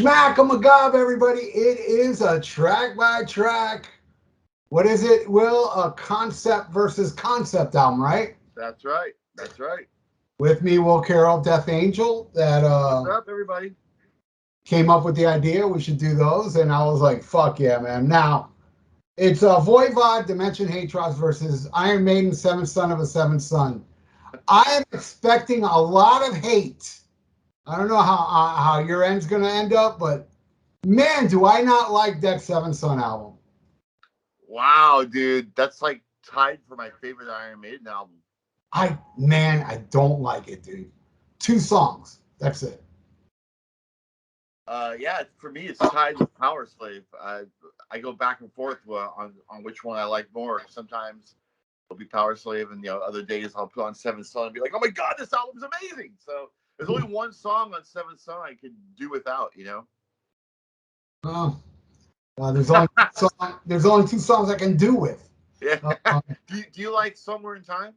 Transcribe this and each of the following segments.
SHMACKEMAGOB, everybody. It is a track by track. What is it, Will? A concept versus concept album, right? That's right. That's right. With me, Will Carroll, Death Angel, that What's up, everybody? Came up with the idea we should do those, and I was like, fuck yeah, man. Now, it's Voivod, Dimension Hatröss versus Iron Maiden, Seventh Son of a Seventh Son. I am expecting a lot of hate. I don't know how your end's going to end up, but man, do I not like that Seventh Son album. Wow, dude. That's like tied for my favorite Iron Maiden album. I don't like it, dude. 2 songs. That's it. Yeah, for me, it's tied with Power Slave. I go back and forth on which one I like more. Sometimes it'll be Power Slave, and other days I'll put on Seventh Son and be like, "Oh my god, this album's amazing!" So there's only one song on Seventh Son I could do without. There's only 2 songs I can do with. Yeah. Do you like Somewhere in Time?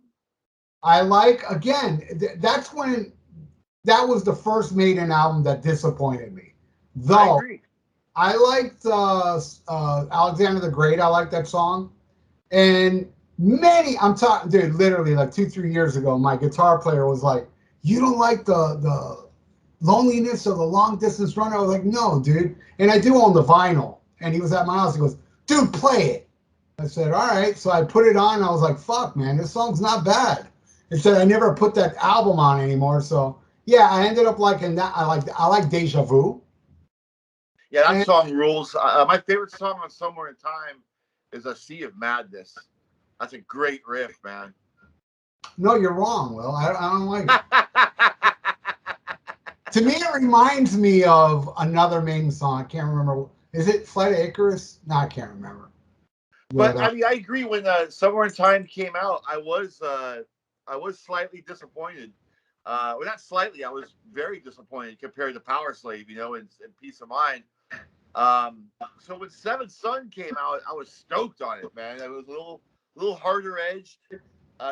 I like, again, that's when that was the first Maiden album that disappointed me. Though I agree. I liked Alexander the Great. I like that song. And I'm talking, dude, literally like 2-3 years ago, my guitar player was like, "You don't like the Loneliness of the Long Distance Runner?" I was like, "No, dude." And I do own the vinyl. And he was at my house. He goes, "Dude, play it." I said, "All right." So I put it on. And I was like, "Fuck, man, this song's not bad." It said I never put that album on anymore. So yeah, I ended up liking that. I like Deja Vu. Yeah, that song rules. My favorite song on Somewhere in Time is A Sea of Madness. That's a great riff, man. No, you're wrong, Will. I don't like it. To me, it reminds me of another Maiden song. I can't remember. Is it Flight of Icarus? No, I can't remember. But I mean, I agree. When Somewhere in Time came out, I was slightly disappointed. Well, not slightly. I was very disappointed compared to Power Slave, and Peace of Mind. So when Seventh Son came out, I was stoked on it, man. It was a little harder edged,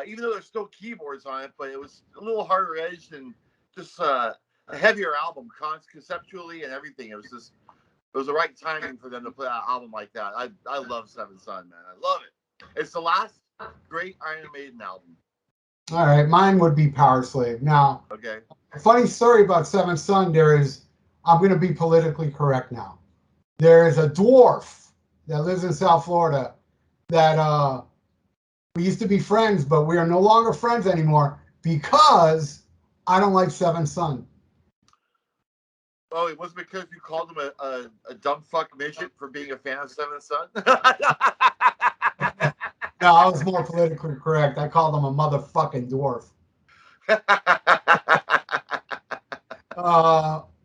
even though there's still keyboards on it, but it was a little harder edged and just a heavier album conceptually and everything. It was the right timing for them to put out an album like that. I love Seventh Son, man. I love it. It's the last great Iron Maiden album. All right, mine would be Power Slave. Now, okay. A funny story about Seventh Son. I'm going to be politically correct now. There is a dwarf that lives in South Florida that we used to be friends, but we are no longer friends anymore because I don't like Seventh Son. Oh, it was because you called him a dumb fuck midget for being a fan of Seventh Son? No, I was more politically correct. I called him a motherfucking dwarf.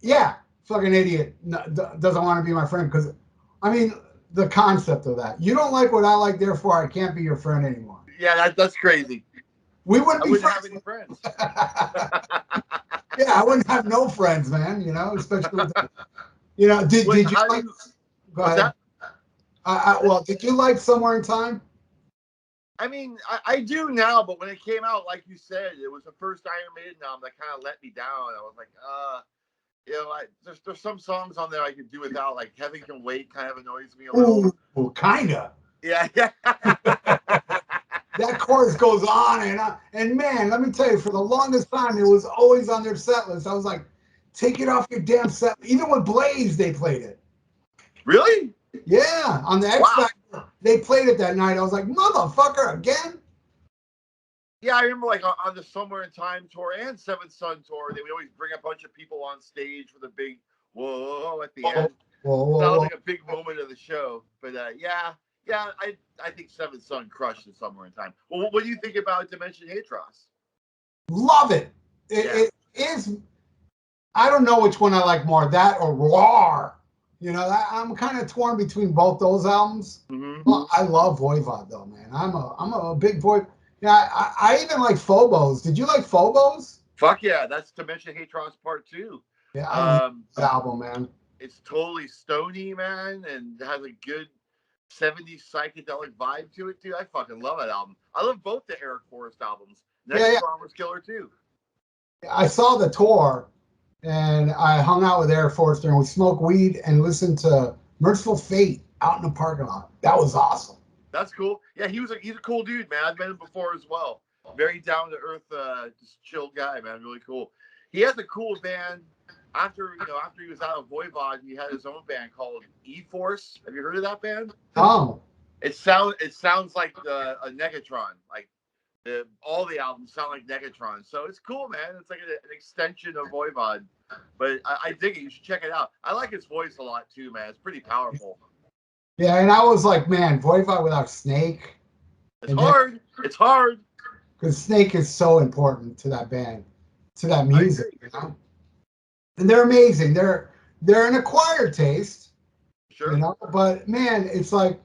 Yeah, fucking idiot. Doesn't want to be my friend because, I mean, the concept of that. You don't like what I like, therefore I can't be your friend anymore. Yeah, that's crazy. We wouldn't have any friends. Yeah, I wouldn't have no friends, man. Especially with, did you like? Go ahead. Well, did you like Somewhere in Time? I mean, I do now, but when it came out, like you said, it was the first Iron Maiden album that kind of let me down. I was like, there's some songs on there I could do without, like Heaven Can Wait kind of annoys me a little. Ooh, kinda. Yeah. That chorus goes on and on. And man, let me tell you, for the longest time, it was always on their set list. I was like, take it off your damn set. Even with Blaze, they played it. Really? Yeah, on the X Factor, they played it that night. I was like, motherfucker, again? Yeah, I remember like on the Somewhere in Time tour and Seventh Son tour, they would always bring a bunch of people on stage with a big whoa at the end. Whoa. That was like a big moment of the show. But yeah, I think Seventh Son crushed it Somewhere in Time. Well, what do you think about Dimension Hatröss? Love it. It is. I don't know which one I like more, that or Roar. I'm kind of torn between both those albums. Mm-hmm. Well, I love Voivod though, man. I'm a big Voivod. Yeah, I even like Phobos. Did you like Phobos? Fuck yeah, that's Dimension Hatröss Part 2. Yeah, I love this album, man. It's totally stony, man, and has a good 70s psychedelic vibe to it, too. I fucking love that album. I love both the Eric Forrest albums. Next song was killer, too. I saw the tour, and I hung out with Air Force and we smoked weed and listened to Merciful Fate out in the parking lot. That was awesome. That's cool. Yeah, he's a cool dude, man. I've met him before as well. Very down to earth, just chill guy, man. Really cool. He has a cool band. After he was out of Voivod, he had his own band called E Force. Have you heard of that band? Oh, It sounds like a Negatron. Like all the albums sound like Negatron. So it's cool, man. It's like an extension of Voivod. But I dig it. You should check it out. I like his voice a lot too, man. It's pretty powerful. yeah, and I was like, man, Voivod without Snake. It's hard. It's hard. Because Snake is so important to that band, to that music, you know. And they're amazing. They're an acquired taste, Sure. you know. But man, it's like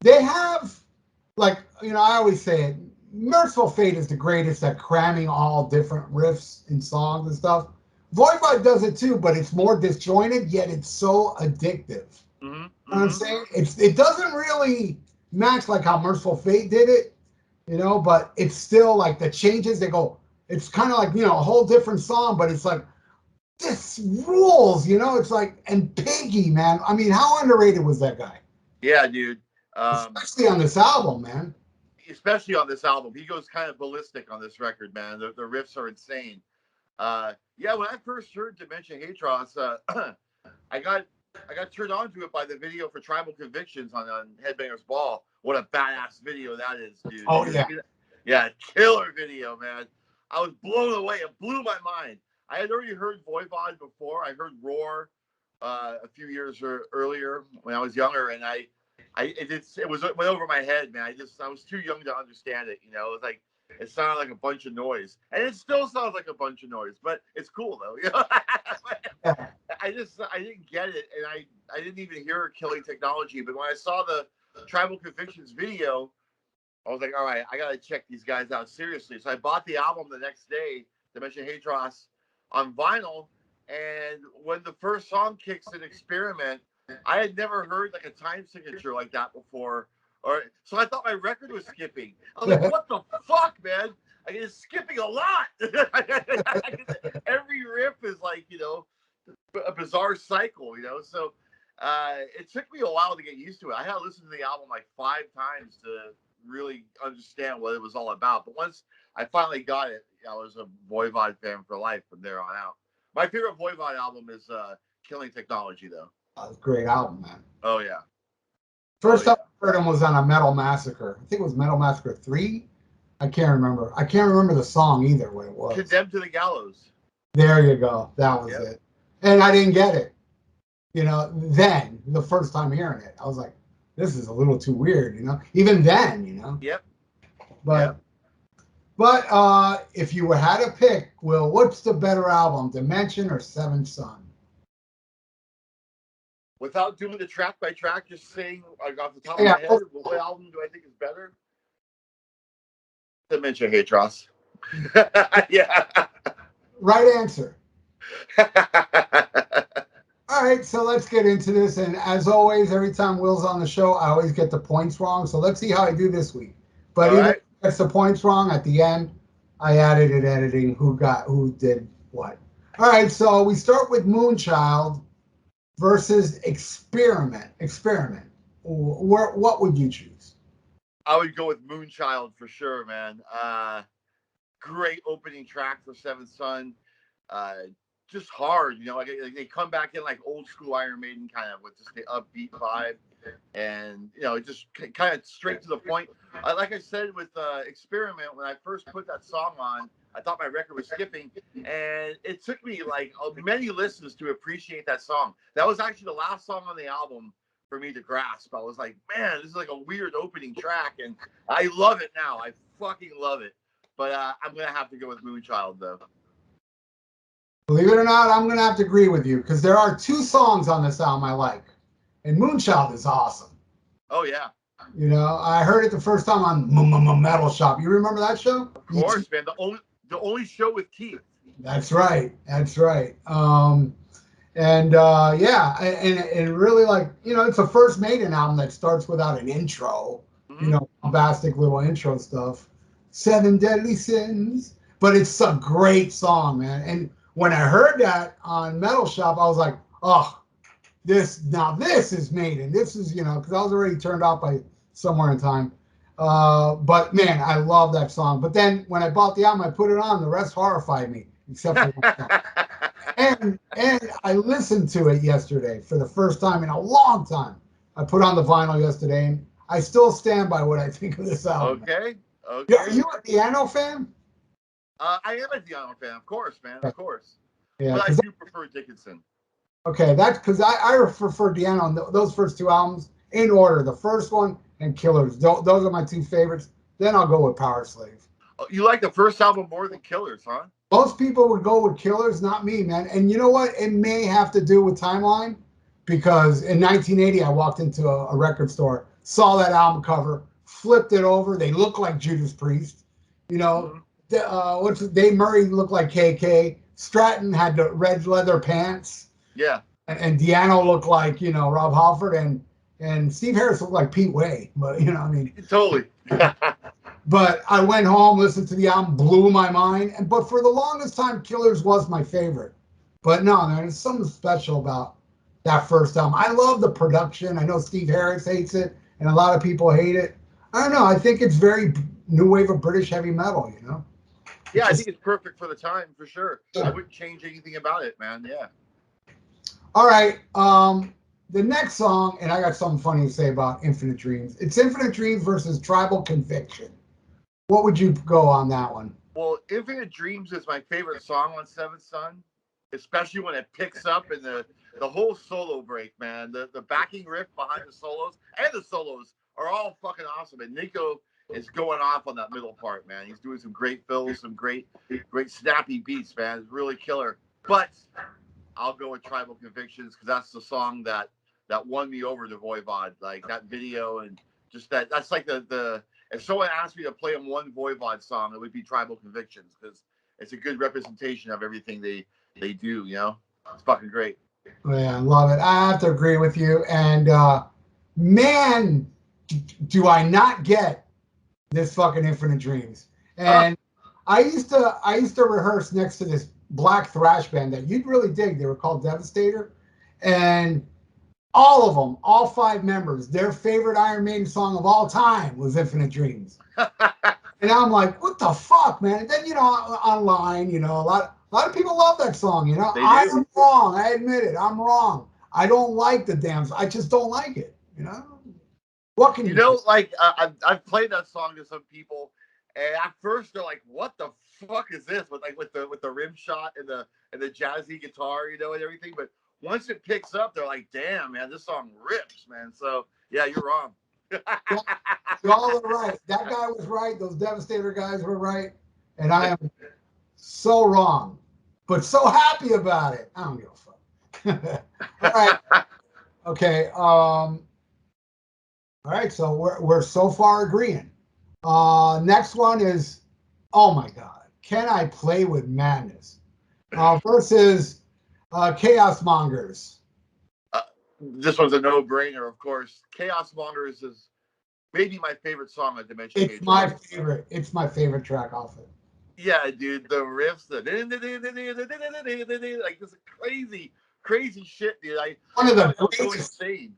they have, like, you know, I always say it. Merciful Fate is the greatest at cramming all different riffs and songs and stuff. Voivod does it too, but it's more disjointed, yet it's so addictive. Mm-hmm. You know what I'm saying? It doesn't really match like how Merciful Fate did it, you know, but it's still like the changes, they go, it's kind of like, you know, a whole different song, but it's like, this rules, you know. It's like, and Piggy, man. I mean, how underrated was that guy? Yeah, dude. Especially on this album, man. Especially on this album, he goes kind of ballistic on this record, man. The riffs are insane. Yeah, when I first heard Dementia Hatröss, I got turned on to it by the video for Tribal Convictions on Headbangers Ball. What a badass video that is, dude. Oh yeah, yeah, killer video, man. I was blown away. It blew my mind. I had already heard Voivod before. I heard Roar a few years earlier when I was younger, and it went over my head, man. I was too young to understand it. You know, it was like it sounded like a bunch of noise, and it still sounds like a bunch of noise, but it's cool though. You know? I didn't get it, and I didn't even hear Killing Technology. But when I saw the Tribal Convictions video, I was like, all right, I gotta check these guys out seriously. So I bought the album the next day, Dementia Hatröss, on vinyl. And when the first song kicks in, Experiment, I had never heard like a time signature like that before. So I thought my record was skipping. I was like, what the fuck, man? It's skipping a lot. Every riff is like, you know, a bizarre cycle, you know. So it took me a while to get used to it. I had to listen to the album like 5 times to really understand what it was all about. But once I finally got it, I was a Voivod fan for life from there on out. My favorite Voivod album is Killing Technology, though. that was a great album, man. Oh yeah. First time I heard him was on a Metal Massacre. I think it was Metal Massacre 3. I can't remember. I can't remember the song either. What it was. Condemned to the Gallows. There you go. That was it. And I didn't get it. You know, then the first time hearing it, I was like, this is a little too weird, you know. Even then, you know. Yep. But if you had to pick, Will, what's the better album, Dimension or Seventh Son? Without doing the track by track, just saying like off the top of my head, what album do I think is better? Dementia Hatröss. Yeah. Right answer. All right, so let's get into this. And as always, every time Will's on the show, I always get the points wrong. So let's see how I do this week. But even if I get the points wrong at the end, I added in editing who did what. All right, so we start with Moonchild versus Experiment. What would you choose? I would go with Moonchild for sure, man. Great opening track for Seventh Son. Just hard, you know. Like they come back in like old school Iron Maiden kind of with just the upbeat vibe, and you know, just kind of straight to the point. Like I said with Experiment, when I first put that song on, I thought my record was skipping, and it took me like many listens to appreciate that song. That was actually the last song on the album for me to grasp. I was like, man, this is like a weird opening track, and I love it now. I fucking love it. But I'm gonna have to go with Moonchild though. Believe it or not, I'm going to have to agree with you because there are 2 songs on this album I like. And Moonchild is awesome. Oh, yeah. You know, I heard it the first time on Metal Shop. You remember that show? Of course, man. The only show with Keith. That's right. That's right. Yeah, and really, like, you know, it's the first Maiden album that starts without an intro. Mm-hmm. You know, bombastic little intro stuff. 7 Deadly Sins. But it's a great song, man. And when I heard that on Metal Shop, I was like, oh, this is Maiden. This is, because I was already turned off by Somewhere in Time. But man, I love that song. But then when I bought the album, I put it on. The rest horrified me, except for one song. And I listened to it yesterday for the first time in a long time. I put on the vinyl yesterday, and I still stand by what I think of this album. Okay. Yeah, are you a Diano fan? I am a Diano fan, of course, man, of course. Yeah, but I do prefer Dickinson. Okay, that's because I prefer Diano. Those first two albums in order. The first one and Killers. Those are my two favorites. Then I'll go with Power Slave. Oh, you like the first album more than Killers, huh? Most people would go with Killers, not me, man. And you know what? It may have to do with timeline because in 1980, I walked into a record store, saw that album cover, flipped it over. They look like Judas Priest. Dave Murray looked like KK. Stratton had the red leather pants. Yeah. And Diano looked like, Rob Halford, and Steve Harris looked like Pete Way. But, Totally. But I went home, listened to the album, blew my mind. But for the longest time, Killers was my favorite. But no, man, there's something special about that first album. I love the production. I know Steve Harris hates it, and a lot of people hate it. I don't know. I think it's very new wave of British heavy metal, Yeah, I think it's perfect for the time, for sure. I wouldn't change anything about it, man. Yeah. All right. The next song, and I got something funny to say about Infinite Dreams. It's Infinite Dreams versus Tribal Conviction. What would you go on that one? Well, Infinite Dreams is my favorite song on Seventh Son, especially when it picks up and the whole solo break, man. The backing riff behind the solos and the solos are all fucking awesome. And Nico is going off on that middle part, man. He's doing some great fills, some great snappy beats, man. It's really killer. But I'll go with Tribal Convictions because that's the song that won me over to Voivod. Like that video and just that's like the if someone asked me to play them one Voivod song, it would be Tribal Convictions because it's a good representation of everything they do, It's fucking great. Yeah, I love it. I have to agree with you. And man, do I not get this fucking Infinite Dreams. And I used to rehearse next to this black thrash band that you'd really dig. They were called Devastator. And all of them, all five members, their favorite Iron Maiden song of all time was Infinite Dreams. And I'm like, what the fuck, man? And then, online, a lot of people love that song, I'm wrong. I admit it. I'm wrong. I don't like the damn song. I just don't like it, What can you do? I've played that song to some people, and at first they're like, "What the fuck is this?" With the rim shot and the jazzy guitar, and everything. But once it picks up, they're like, "Damn, man, this song rips, man." So yeah, you're wrong. Y'all are right. That guy was right. Those Devastator guys were right, and I am so wrong, but so happy about it. I don't give a fuck. All right. Okay. All right. So we're so far agreeing. Next one is, oh my God, Can I Play with Madness? Versus Chaos Mongers. This one's a no-brainer, of course. Chaos Mongers is maybe my favorite song on Dimension Cage. It's my favorite. It's my favorite track off it. Yeah, dude, the riffs, like this crazy shit, dude. One of the greatest, insane.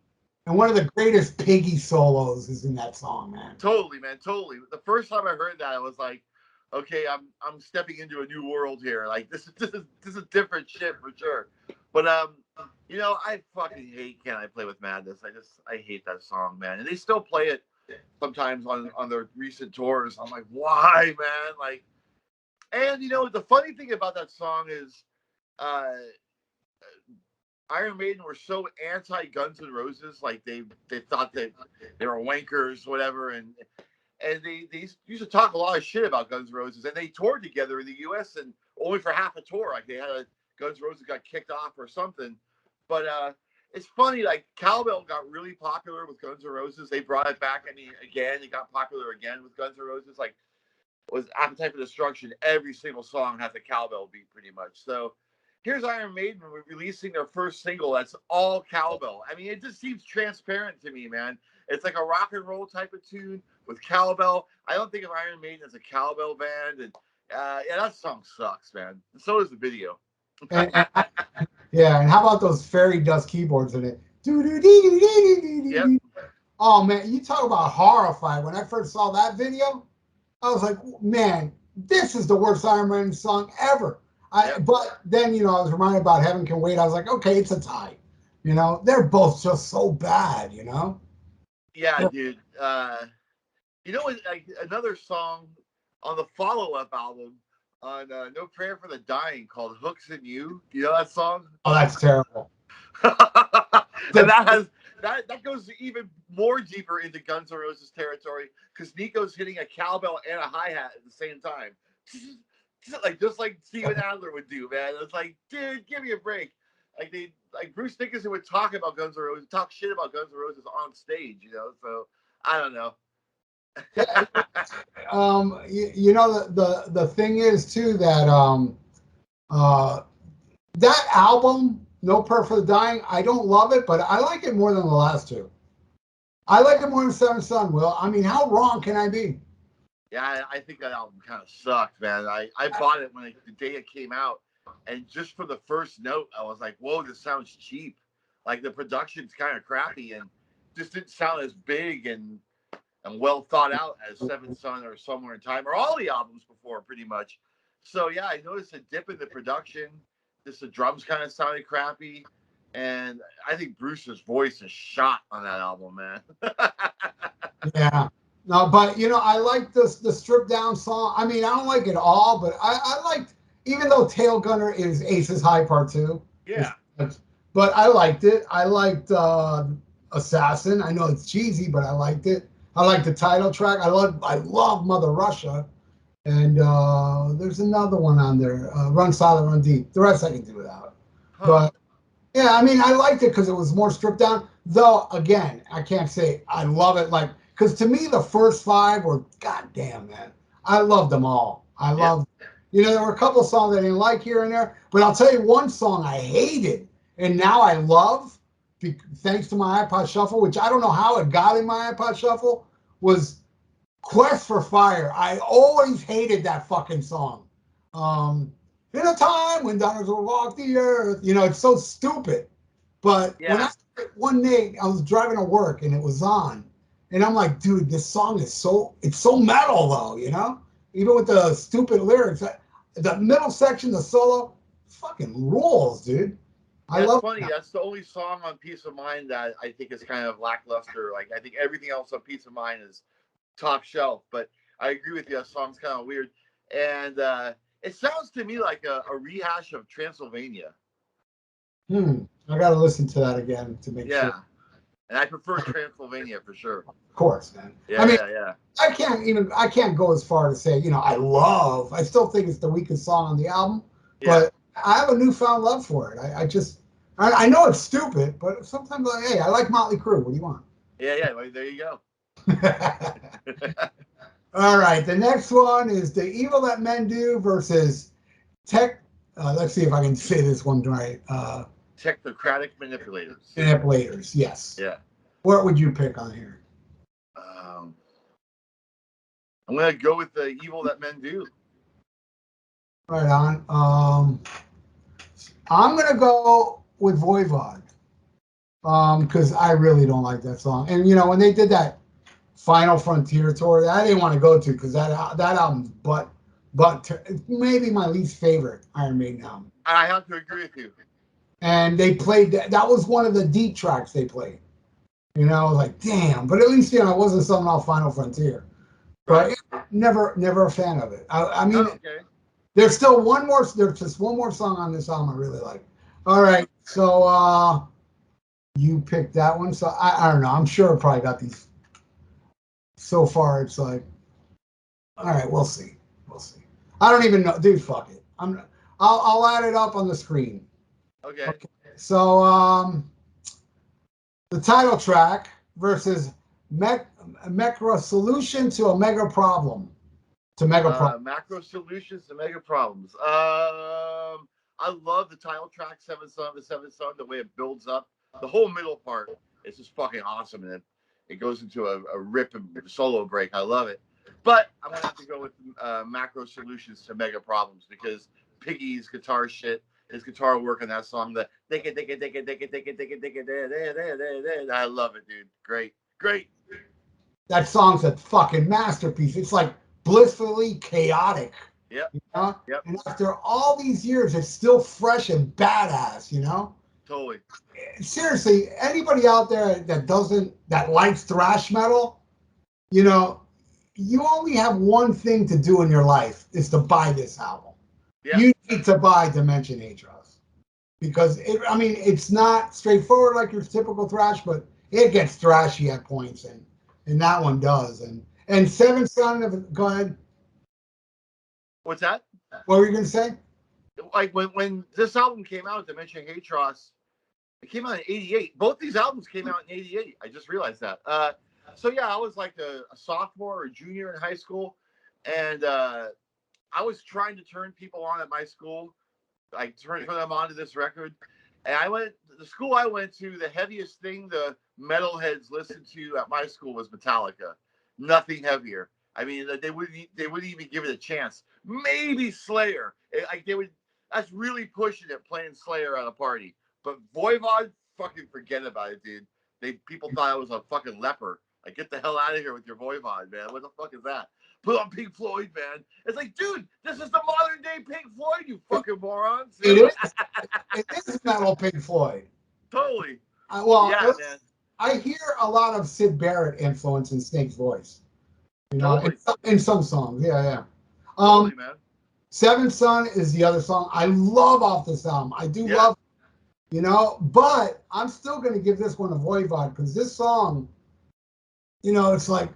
And one of the greatest Piggy solos is in that song, man. Totally, man, totally. The first time I heard that, I was like, okay, I'm stepping into a new world here. Like this is different shit for sure. But I fucking hate Can I Play with Madness. I hate that song, man. And they still play it sometimes on their recent tours. I'm like, why, man? Like, and the funny thing about that song is Iron Maiden were so anti Guns N' Roses, like they thought that they were wankers, whatever, and they used to talk a lot of shit about Guns N' Roses, and they toured together in the U.S. and only for half a tour, like they had Guns N' Roses got kicked off or something. But it's funny, like Cowbell got really popular with Guns N' Roses. They brought it back. I mean, again, it got popular again with Guns N' Roses. Like was Appetite for Destruction. Every single song has a cowbell beat, pretty much. So. Here's Iron Maiden releasing their first single that's all cowbell. I mean, it just seems transparent to me, man. It's like a rock and roll type of tune with cowbell. I don't think of Iron Maiden as a cowbell band. And yeah, that song sucks, man. And so does the video. And yeah, and how about those fairy dust keyboards in it? Yep. Oh man, you talk about horrified. When I first saw that video, I was like, man, this is the worst Iron Man song ever. Yep. But then, I was reminded about Heaven Can Wait. I was like, okay, it's a tie. They're both just so bad, Yeah, dude. Like another song on the follow-up album on No Prayer for the Dying called "Hooks in You." You know that song? Oh, that's terrible. And that goes even more deeper into Guns N' Roses territory because Nico's hitting a cowbell and a hi-hat at the same time. Just like Steven Adler would do, man. It's like, dude, give me a break. Like Bruce Dickinson would talk about Guns N' Roses, talk shit about Guns N' Roses on stage, So I don't know. The thing is too that that album, No Prayer for the Dying, I don't love it, but I like it more than the last two. I like it more than Seventh Son, Will. I mean, how wrong can I be? Yeah, I think that album kind of sucked, man. I bought it the day it came out, and just for the first note, I was like, whoa, this sounds cheap. Like the production's kind of crappy and just didn't sound as big and well thought out as Seventh Son or Somewhere in Time or all the albums before, pretty much. So yeah, I noticed a dip in the production. Just the drums kind of sounded crappy, and I think Bruce's voice is shot on that album, man. Yeah. No, but I like the stripped down song. I mean, I don't like it all, but I liked, even though Tail Gunner is Ace's High Part 2. Yeah. But I liked it. I liked Assassin. I know it's cheesy, but I liked it. I like the title track. I love Mother Russia. And there's another one on there, Run Silent, Run Deep. The rest I can do without. Huh. But yeah, I mean, I liked it because it was more stripped down. Though, again, I can't say I love it. Because to me, the first five were, goddamn, man. I loved them all. I loved, there were a couple of songs I didn't like here and there. But I'll tell you one song I hated and now I love, thanks to my iPod Shuffle, which I don't know how it got in my iPod Shuffle, was Quest for Fire. I always hated that fucking song. In a time when dinosaurs will walk the earth. It's so stupid. But one day I was driving to work and it was on. And I'm like, dude, this song is it's so metal though, Even with the stupid lyrics. The middle section, the solo, fucking rules, dude. I love funny. That's the only song on Peace of Mind that I think is kind of lackluster. Like I think everything else on Peace of Mind is top shelf. But I agree with you. That song's kind of weird, and it sounds to me like a rehash of Transylvania. I got to listen to that again to make sure. Yeah, and I prefer Transylvania for sure. Of course, man. Yeah, I mean, I can't go as far to say, I still think it's the weakest song on the album, but I have a newfound love for it. I know it's stupid, but sometimes hey, I like Motley Crue. What do you want? Yeah. Well, there you go. All right. The next one is The Evil That Men Do versus let's see if I can say this one right. Technocratic Manipulators. Manipulators, yes. Yeah. What would you pick on here? I'm going to go with The Evil That Men Do. Right on. I'm going to go with Voivod. Because I really don't like that song. And, when they did that Final Frontier tour, I didn't want to go to because that album's maybe my least favorite Iron Maiden album. I have to agree with you. And they played, that was one of the deep tracks they played. I was like, damn. But at least, it wasn't something off Final Frontier. But never a fan of it. I mean, there's just one more song on this album I really like. All right, so you picked that one. So I don't know. I'm sure I probably got these. So far, it's like, all right, we'll see. I don't even know, dude. Fuck it. I'll add it up on the screen. Okay. So the title track versus Macro Solution to a Mega Problem. Macro Solutions to Mega Problems. I love the title track, Seventh Son, the way it builds up. The whole middle part is just fucking awesome, and it goes into a rip and solo break. I love it. But I'm going to have to go with Macro Solutions to Mega Problems because Piggy's guitar shit his guitar work on that song. I love it, dude. Great. That song's a fucking masterpiece. It's like blissfully chaotic. Yep. You know? Yep. And after all these years, it's still fresh and badass, you know? Totally. Seriously, anybody out there that likes thrash metal, you know, you only have one thing to do in your life is to buy this album. Yeah. You need to buy Dimension Hatröss because it's not straightforward like your typical thrash, but it gets thrashy at points, and that one does. And Seventh Son go ahead. What's that? What were you gonna say? Like when this album came out, Dimension Hatröss, it came out in '88. Both these albums came out in '88. I just realized that. So yeah, I was like a sophomore or junior in high school, and I was trying to turn people on at my school, like turn them on to this record. And the school I went to, the heaviest thing the metalheads listened to at my school was Metallica. Nothing heavier. I mean, they wouldn't even give it a chance. Maybe Slayer. That's really pushing it, playing Slayer at a party. But Voivod, fucking forget about it, dude. People thought I was a fucking leper. Like, get the hell out of here with your Voivod, man. What the fuck is that? Put on Pink Floyd, man. It's like, dude, this is the modern day Pink Floyd, you fucking morons. It is metal Pink Floyd. Totally. Man. I hear a lot of Syd Barrett influence in Snake's voice. You know, totally. in some songs. Yeah. Totally, man. Seventh Son is the other song I love off this album. I do love it, you know, but I'm still going to give this one a Voivod because this song, you know, it's like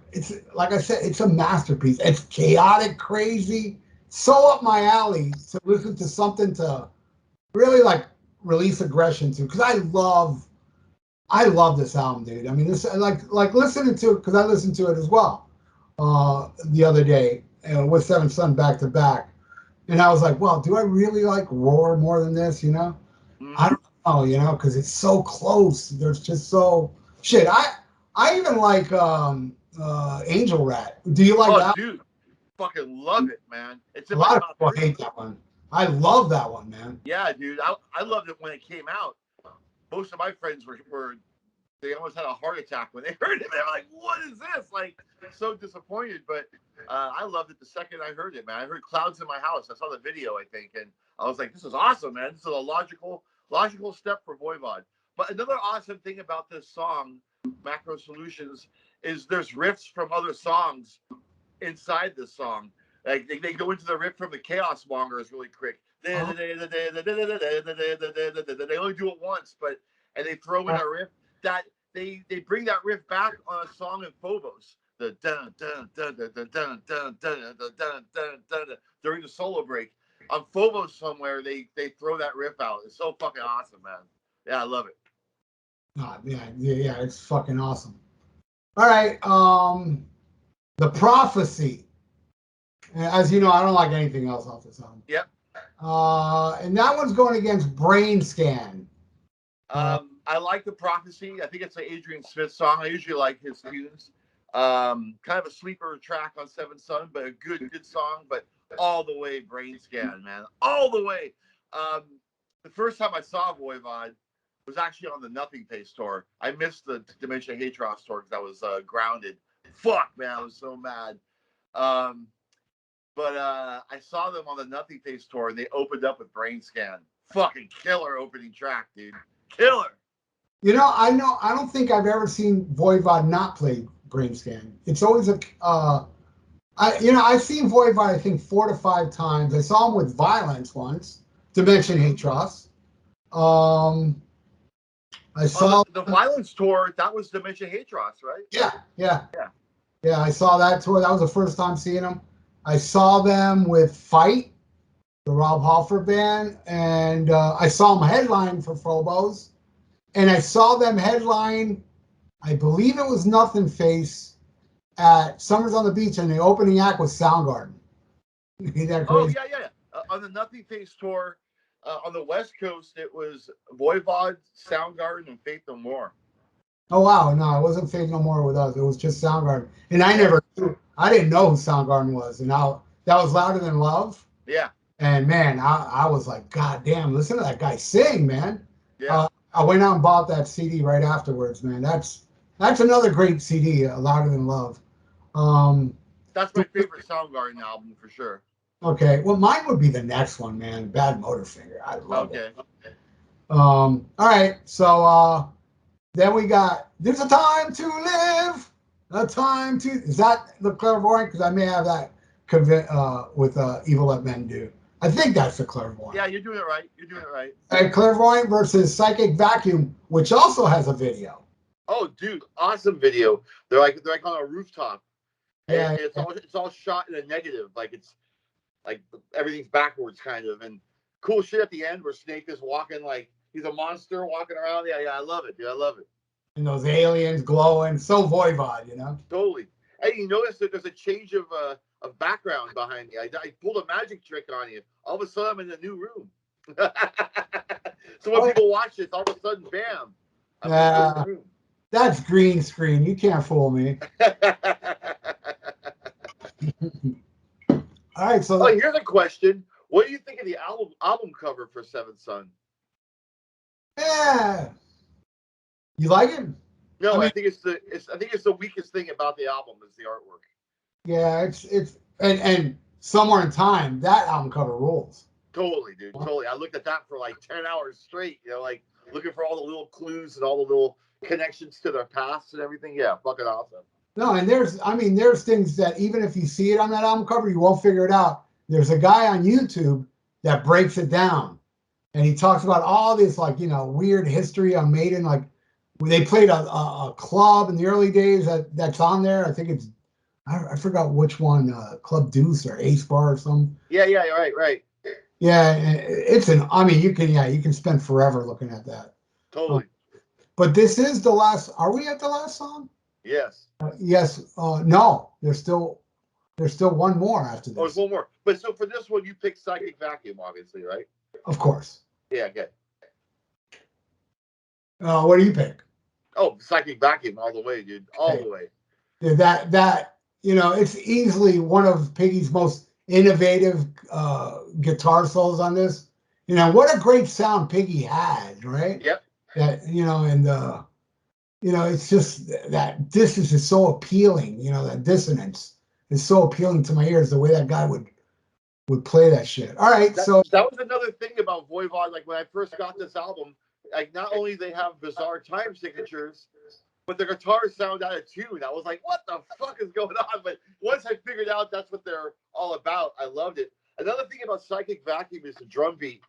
I said, it's a masterpiece. It's chaotic, crazy, so up my alley to listen to something to really like release aggression to, because I love this album, dude. I mean, this like listening to it because I listened to it as well the other day with Seventh Son back to back, and I was like, well, do I really like Roar more than this? You know, I don't know, you know, because it's so close. There's just so shit. I even like Angel Rat. Do you like that? Dude, fucking love it, man. It's a lot of people hate that one. I love that one, man. Yeah, dude. I loved it when it came out. Most of my friends were they almost had a heart attack when they heard it. They're like, what is this? Like, so disappointed. But I loved it the second I heard it, man. I heard Clouds in My House. I saw the video, I think, and I was like, this is awesome, man. This is a logical step for Voivod. But another awesome thing about this song, Macro Solutions, is there's riffs from other songs inside this song. Like they go into the riff from the Chaos Mongers really quick. They only do it once, and they throw in a riff that they bring that riff back on a song in Phobos. The dun dun dun dun dun dun dun dun dun dun dun during the solo break. On Phobos somewhere they throw that riff out. It's so fucking awesome, man. Yeah, I love it. Yeah, it's fucking awesome. All right, The Prophecy. As you know, I don't like anything else off this album. Yep. And that one's going against Brain Scan. I like The Prophecy. I think it's an Adrian Smith song. I usually like his tunes. Kind of a sleeper track on Seventh Son, but a good song. But all the way Brain Scan, man. All the way. The first time I saw Voivod was actually on the Nothing Face tour. I missed the Dimension Hatröss tour because I was grounded. Fuck, man. I was so mad. But I saw them on the Nothing Face tour, and they opened up with Brain Scan. Fucking killer opening track, dude. Killer. You know, I don't think I've ever seen Voivod not play Brain Scan. It's always I've seen Voivod, I think 4 to 5 times. I saw him with Violence once, Dimension Hatröss. I saw the Violence tour. That was Dimension Hatröss, right? Yeah. I saw that tour. That was the first time seeing them. I saw them with Fight, the Rob Halford band, and I saw them headline for Phobos, and I saw them headline, I believe it was Nothing Face, at Summers on the Beach, and the opening act was Soundgarden. Ain't that crazy? Oh, yeah. On the Nothing Face tour, on the West Coast, it was Voivod, Soundgarden, and Faith No More. Oh, wow. No, it wasn't Faith No More with us. It was just Soundgarden. And I didn't know who Soundgarden was. And now that was Louder Than Love. Yeah. And man, I was like, God damn, listen to that guy sing, man. Yeah. I went out and bought that CD right afterwards, man. That's another great CD, Louder Than Love. That's my favorite Soundgarden album for sure. Okay, well, mine would be the next one, man. Bad Motorfinger. I love it. Okay. All right, so then we got There's a Time to Live, a Time to. Is that the Clairvoyant? Because I may have that with Evil Let Men Do. I think that's the Clairvoyant. Yeah, you're doing it right. You're doing it right. And Clairvoyant versus Psychic Vacuum, which also has a video. Oh, dude, awesome video. They're like on a rooftop. Yeah, And it's all shot in a negative, like it's like everything's backwards kind of, and cool shit at the end where Snake is walking like he's a monster walking around. Yeah, I love it, dude. I love it. And those aliens glowing, so Voivod, you know. Totally. Hey, you notice that there's a change of background behind me. I pulled a magic trick on you. All of a sudden, I'm in a new room. So when people watch this, all of a sudden, bam, I'm in a new room. That's green screen. You can't fool me. All right, so here's a question. What do you think of the album cover for Seventh Son? Yeah. You like it? No, I think it's the weakest thing about the album is the artwork. Yeah, it's and Somewhere in Time, that album cover rules. Totally, dude. Totally. I looked at that for like 10 hours straight, you know, like looking for all the little clues and all the little connections to their past and everything. Yeah, fucking awesome. No, and there's things that even if you see it on that album cover, you won't figure it out. There's a guy on YouTube that breaks it down, and he talks about all this, like, you know, weird history on Maiden, like when they played a club in the early days that's on there. I think it's I forgot which one, Club Deuce or Ace Bar or something. Yeah, right. Yeah, you can spend forever looking at that. Totally. But this is the last. Are we at the last song? Yes. Yes. No, there's still one more after this. Oh, there's one more. But so for this one, you picked Psychic Vacuum, obviously, right? Of course. Yeah, okay. What do you pick? Oh, Psychic Vacuum all the way, dude. All the way. Yeah, that it's easily one of Piggy's most innovative guitar solos on this. What a great sound Piggy had, right? Yep. That it's just that distance is so appealing. That dissonance is so appealing to my ears. The way that guy would play that shit. All right, so that was another thing about Voivod. Like when I first got this album, like not only they have bizarre time signatures, but the guitars sound out of tune. I was like, what the fuck is going on? But once I figured out that's what they're all about, I loved it. Another thing about Psychic Vacuum is the drum beat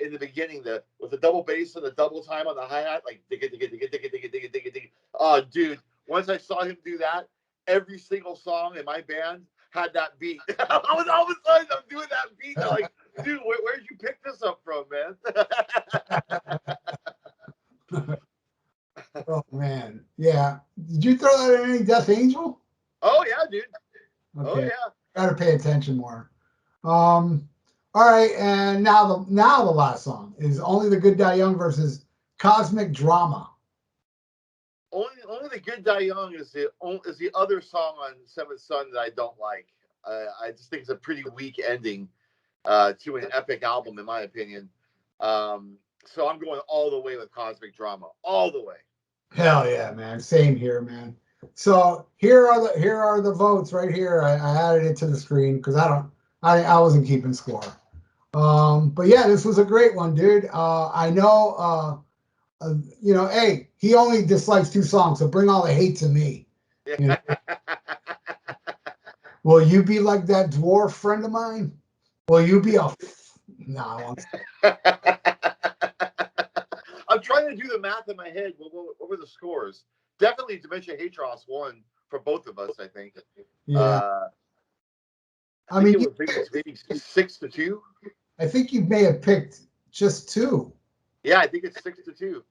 in the beginning, with the double bass and the double time on the hi-hat, like digga, digga, digga, digga, digga, digga, digga, digga. Oh, dude, once I saw him do that, every single song in my band had that beat. I was all of a sudden I'm doing that beat. They're like, dude, where'd you pick this up from, man? Oh man, yeah. Did you throw that in any Death Angel? Oh yeah, dude. Okay. Oh yeah. Gotta pay attention more. All right, and now the last song is Only the Good Die Young versus Cosmic Drama. Only the Good Die Young is the other song on Seventh Son that I don't like. I just think it's a pretty weak ending to an epic album, in my opinion. So I'm going all the way with Cosmic Drama, all the way. Hell yeah, man! Same here, man. So here are the votes right here. I added it to the screen because I wasn't keeping score. But yeah, this was a great one, dude. I know. Hey, he only dislikes 2 songs, so bring all the hate to me. Will you be like that dwarf friend of mine? Will you be a? No. I'm trying to do the math in my head. What were the scores? Definitely Dementia Hatröss won for both of us, I think. Yeah. I mean, it was maybe 6-2. I think you may have picked just 2. Yeah, I think it's 6-2.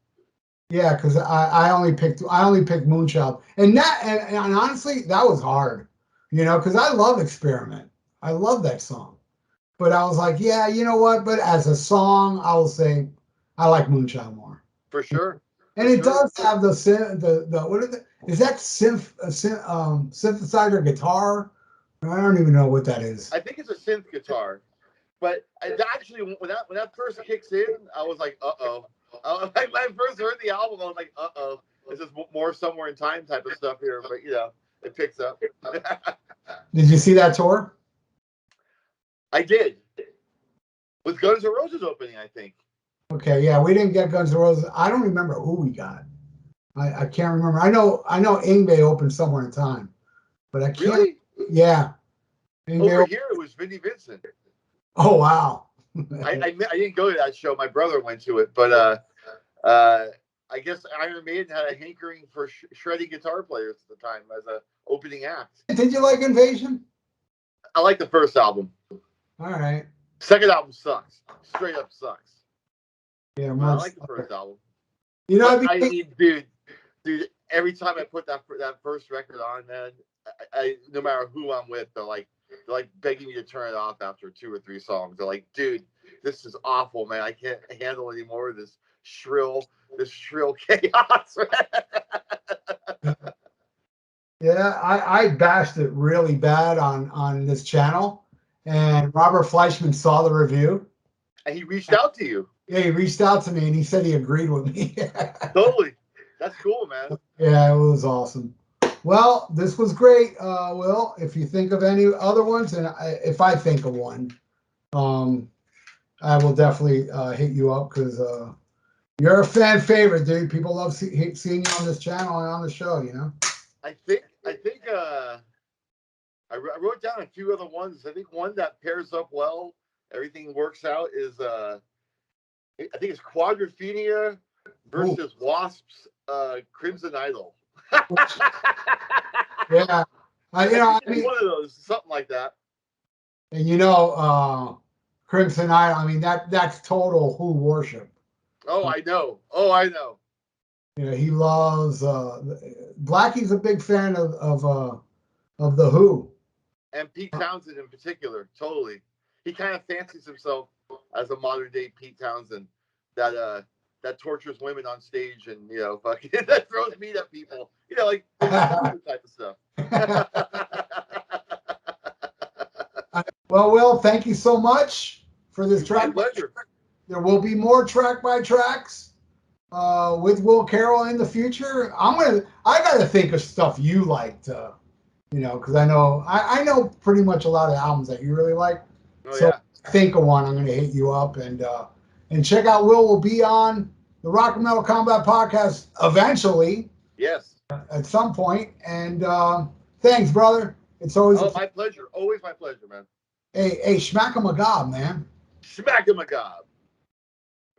Yeah, because I only picked Moonchild, and honestly, that was hard, because I love Experiment. I love that song, but I was like, yeah, you know what? But as a song, I will say I like Moonchild more. For sure. And it does have the is that synthesizer guitar? I don't even know what that is. I think it's a synth guitar, But actually, when that first kicks in, I was like, uh-oh. When I first heard the album, I was like, uh-oh. This is more Somewhere in Time type of stuff here. But, it picks up. Did you see that tour? I did. With Guns N' Roses opening, I think. Okay, yeah, we didn't get Guns N' Roses. I don't remember who we got. I can't remember. I know Yngwie opened Somewhere in Time, but I can't. Really? Yeah. Over here, it was Vinnie Vincent. Oh wow. I didn't go to that show. My brother went to it, but I guess Iron Maiden had a hankering for shredding guitar players at the time as an opening act. Did you like Invasion? I like the first album. All right. Second album sucks. Straight up sucks. Yeah, I like the first album. You know, I mean, dude, every time I put that first record on, man, I no matter who I'm with, they're like begging me to turn it off after 2 or 3 songs. They're like, dude, this is awful, man. I can't handle any more of this shrill chaos. Yeah, I bashed it really bad on this channel, and Robert Fleischman saw the review. And he reached out to you. Yeah, he reached out to me and he said he agreed with me. Totally. That's cool, man. Yeah, it was awesome. Well, this was great, Will. If you think of any other ones, and if I think of one, I will definitely hit you up because you're a fan favorite, dude. People love seeing you on this channel and on the show, you know? I think I wrote down a few other ones. I think one that pairs up well, everything works out, is I think it's Quadrophenia versus Wasps, Crimson Idol. Yeah, I mean, one of those, something like that. And Crimson Idol. I mean, that's total Who worship. Oh, I know. Oh, I know. He loves Blackie's a big fan of the Who. And Pete Townsend in particular, totally. He kind of fancies himself as a modern day Pete Townsend that tortures women on stage and fucking that throws meat at people. Like type of stuff. Well, Will, thank you so much for this track. My pleasure. There will be more track by tracks with Will Carroll in the future. I got to think of stuff you liked, because I know pretty much a lot of albums that you really like. Oh, so yeah. Think of one. I'm going to hit you up and check out Will. Will be on the Rock and Metal Combat podcast eventually. Yes. At some point. And thanks, brother. It's always my pleasure. Always my pleasure, man. Hey, SHMACKEMAGOB, man. SHMACKEMAGOB.